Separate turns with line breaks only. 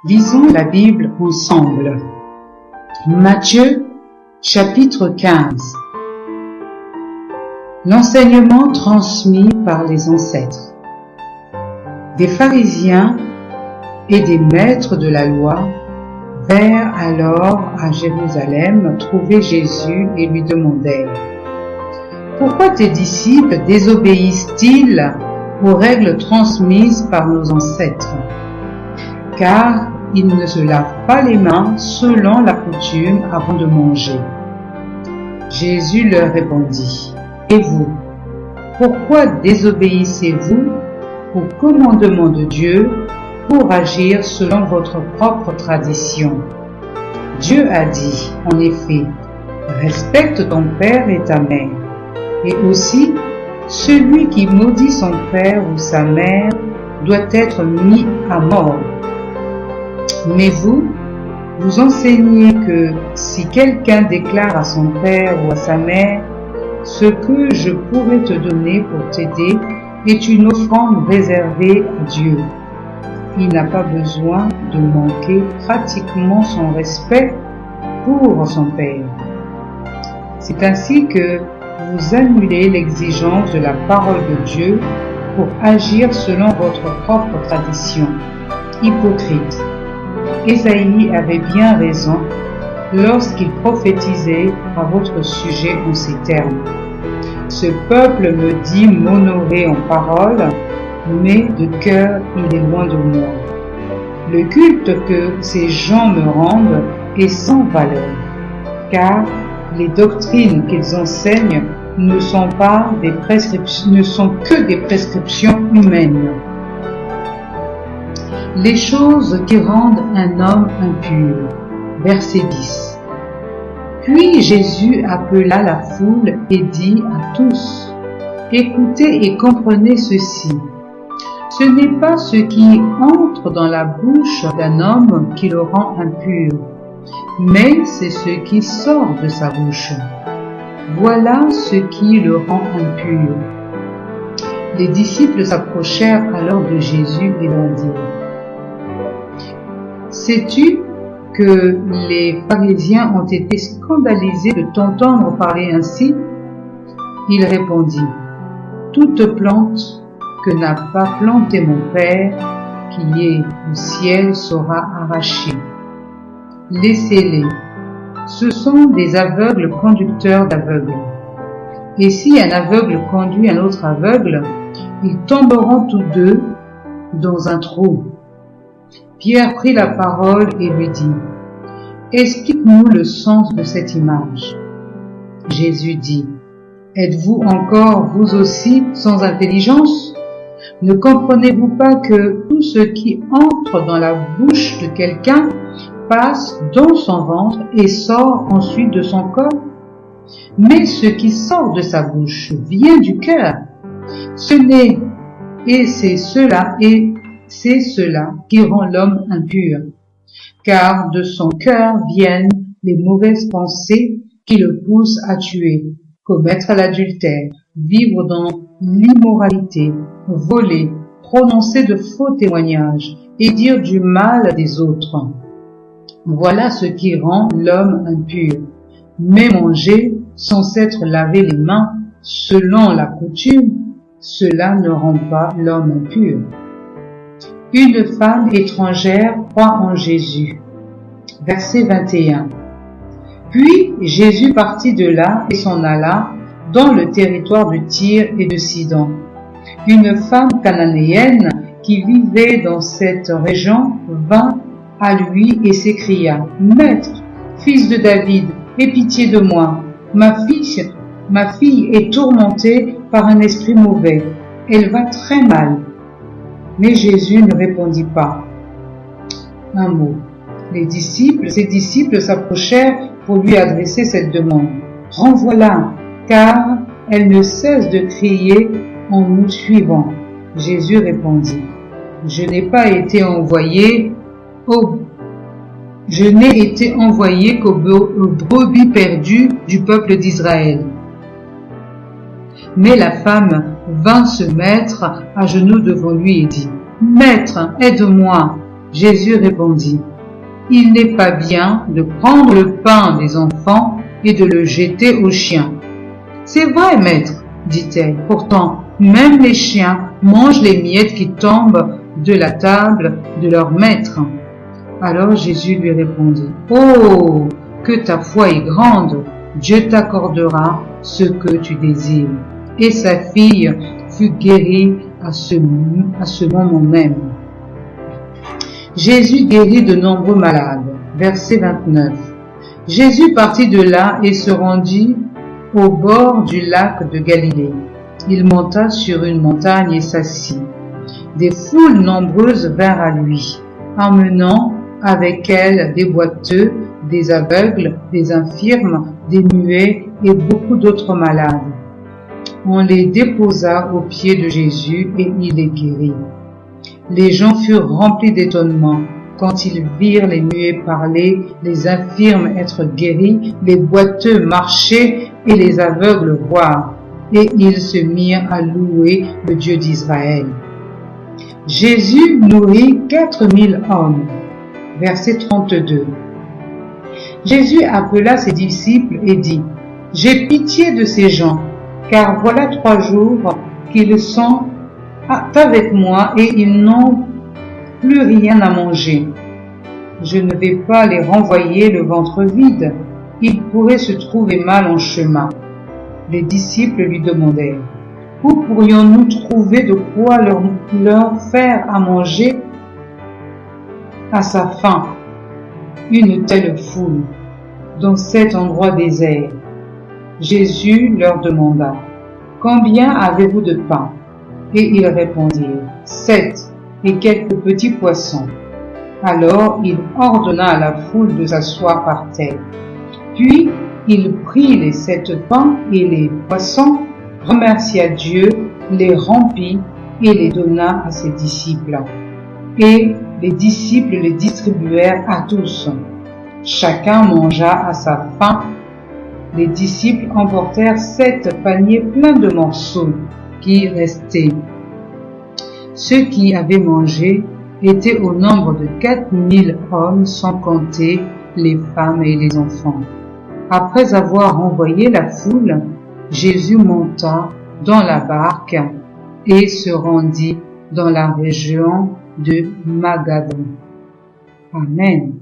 Lisons la Bible ensemble. Matthieu, chapitre 15. L'enseignement transmis par les ancêtres. Des pharisiens et des maîtres de la loi vinrent alors à Jérusalem trouver Jésus et lui demandèrent: Pourquoi tes disciples désobéissent-ils aux règles transmises par nos ancêtres? Car ils ne se lavent pas les mains selon la coutume avant de manger. Jésus leur répondit: Et vous, pourquoi désobéissez-vous au commandement de Dieu pour agir selon votre propre tradition? Dieu a dit, en effet, respecte ton père et ta mère. Et aussi, celui qui maudit son père ou sa mère doit être mis à mort. Mais vous enseignez que si quelqu'un déclare à son père ou à sa mère: ce que je pourrais te donner pour t'aider est une offrande réservée à Dieu, il n'a pas besoin de manquer pratiquement son respect pour son père. C'est ainsi que vous annulez l'exigence de la parole de Dieu pour agir selon votre propre tradition. Hypocrite. Ésaïe avait bien raison lorsqu'il prophétisait à votre sujet en ces termes: Ce peuple me dit m'honorer en parole, mais de cœur il est loin de moi. Le culte que ces gens me rendent est sans valeur, car les doctrines qu'ils enseignent ne sont que des prescriptions humaines. Les choses qui rendent un homme impur. Verset 10. Puis Jésus appela la foule et dit à tous: Écoutez et comprenez ceci. Ce n'est pas ce qui entre dans la bouche d'un homme qui le rend impur, mais c'est ce qui sort de sa bouche. Voilà ce qui le rend impur. Les disciples s'approchèrent alors de Jésus et leur dirent: Sais-tu que les pharisiens ont été scandalisés de t'entendre parler ainsi? Il répondit: Toute plante que n'a pas plantée mon Père, qui est au ciel, sera arrachée. Laissez-les. Ce sont des aveugles conducteurs d'aveugles. Et si un aveugle conduit un autre aveugle, ils tomberont tous deux dans un trou. Pierre prit la parole et lui dit: Explique-nous le sens de cette image. Jésus dit: Êtes-vous encore, vous aussi, sans intelligence? Ne comprenez-vous pas que tout ce qui entre dans la bouche de quelqu'un passe dans son ventre et sort ensuite de son corps? Mais ce qui sort de sa bouche vient du cœur. C'est cela qui rend l'homme impur, car de son cœur viennent les mauvaises pensées qui le poussent à tuer, commettre l'adultère, vivre dans l'immoralité, voler, prononcer de faux témoignages et dire du mal des autres. Voilà ce qui rend l'homme impur. Mais manger sans s'être lavé les mains selon la coutume, cela ne rend pas l'homme impur. Une femme étrangère croit en Jésus. Verset 21. Puis Jésus partit de là et s'en alla dans le territoire de Tyr et de Sidon. Une femme cananéenne qui vivait dans cette région vint à lui et s'écria: Maître, fils de David, aie pitié de moi. Ma fille est tourmentée par un esprit mauvais. Elle va très mal. Mais Jésus ne répondit pas un mot. Ses disciples s'approchèrent pour lui adresser cette demande: Renvoie-la, car elle ne cesse de crier en nous suivant. Jésus répondit: Je n'ai été envoyé qu'aux brebis perdues du peuple d'Israël. Mais la femme vint se mettre à genoux devant lui et dit: Maître, aide-moi. Jésus répondit, « Il n'est pas bien de prendre le pain des enfants et de le jeter aux chiens. »« C'est vrai, maître, dit-elle, pourtant, même les chiens mangent les miettes qui tombent de la table de leur maître. » Alors Jésus lui répondit, « Oh, que ta foi est grande, Dieu t'accordera ce que tu désires. » Et sa fille fut guérie à ce moment même. Jésus guérit de nombreux malades. Verset 29. Jésus partit de là et se rendit au bord du lac de Galilée. Il monta sur une montagne et s'assit. Des foules nombreuses vinrent à lui, emmenant avec elles des boiteux, des aveugles, des infirmes, des muets et beaucoup d'autres malades. On les déposa aux pieds de Jésus et il les guérit. Les gens furent remplis d'étonnement quand ils virent les muets parler, les infirmes être guéris, les boiteux marcher et les aveugles voir. Et ils se mirent à louer le Dieu d'Israël. Jésus nourrit 4000 hommes. Verset 32. Jésus appela ses disciples et dit, « J'ai pitié de ces gens, car voilà 3 jours qu'ils sont avec moi et ils n'ont plus rien à manger. Je ne vais pas les renvoyer le ventre vide, ils pourraient se trouver mal en chemin. » Les disciples lui demandèrent, « Où pourrions-nous trouver de quoi leur faire à manger à sa faim, une telle foule, dans cet endroit désert? » Jésus leur demanda, « Combien avez-vous de pain ?» Et ils répondirent, « 7 et quelques petits poissons. » Alors il ordonna à la foule de s'asseoir par terre. Puis il prit les 7 pains et les poissons, remercia Dieu, les rompit et les donna à ses disciples. Et les disciples les distribuèrent à tous. Chacun mangea à sa faim. Les disciples emportèrent 7 paniers pleins de morceaux qui restaient. Ceux qui avaient mangé étaient au nombre de 4000 hommes, sans compter les femmes et les enfants. Après avoir envoyé la foule, Jésus monta dans la barque et se rendit dans la région de Magadon. Amen.